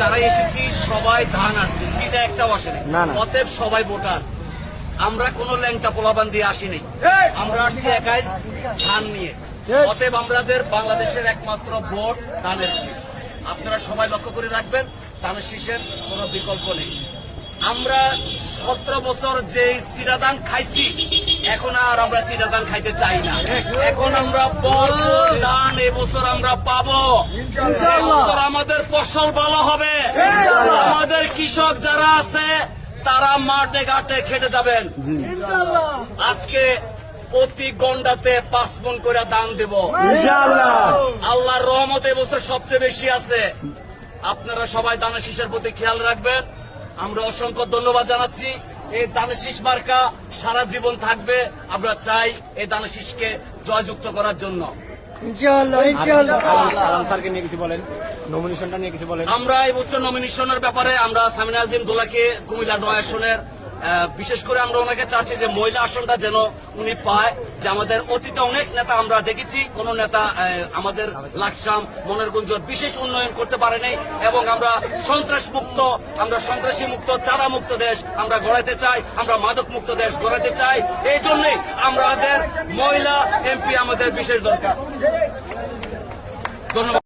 যারা এসেছি সবাই ধান আসছে, চিটা একটাও আসেনি। অতএব সবাই ভোটার। আমরা কোনো ল্যাংটা পোলাবান দিয়ে আসিনি, আমরা আসছি একাই ধান নিয়ে। অতএব আমাদের বাংলাদেশের একমাত্র ভোট ধানের শীষ। আপনারা সবাই লক্ষ্য করে রাখবেন, ধানের শীষের কোনো বিকল্প নেই। আমরা 17 বছর যে চিরাদান খাইছি, এখন আর আমরা চিরাদান খাইতে চাই না। এখন আমরা ভরপুর ধান এবছর আমরা পাবো। এবছর আমাদের ফসল ভালো হবে। আমাদের কৃষক যারা আছে তারা মাঠে ঘাটে খেটে যাবেন। আজকে প্রতি গন্ডাতে 5 মণ করে দান দেব। আল্লাহর রহমত এবছর সবচেয়ে বেশি আছে। আপনারা সবাই ধানের শীষের প্রতি খেয়াল রাখবেন। আমরা অসংখ্য ধন্যবাদ জানাচ্ছি। এই ধানের শীষ মার্কা সারা জীবন থাকবে। আমরা চাই এই ধানের শীষকে জয়যুক্ত করার জন্য। আমরা এই বছর নমিনেশনের ব্যাপারে আমরা সামিনা আজিম দোলাকে কুমিল্লা 9 আসনের বিশেষ করে আমরা ওনাকে চাচ্ছি যে মহিলা আসনটা যেন উনি পায়। যে আমাদের অতীতে অনেক নেতা আমরা দেখেছি, কোন নেতা আমাদের লাকসাম মনেরগঞ্জ বিশেষ উন্নয়ন করতে পারে নাই, এবং আমরা সন্ত্রাস মুক্ত, আমরা সন্ত্রাসী মুক্ত, চাঁদা মুক্ত দেশ আমরা গড়াইতে চাই, আমরা মাদক মুক্ত দেশ গড়াইতে চাই। এই জন্যই আমাদের মহিলা এমপি আমাদের বিশেষ দরকার। ধন্যবাদ।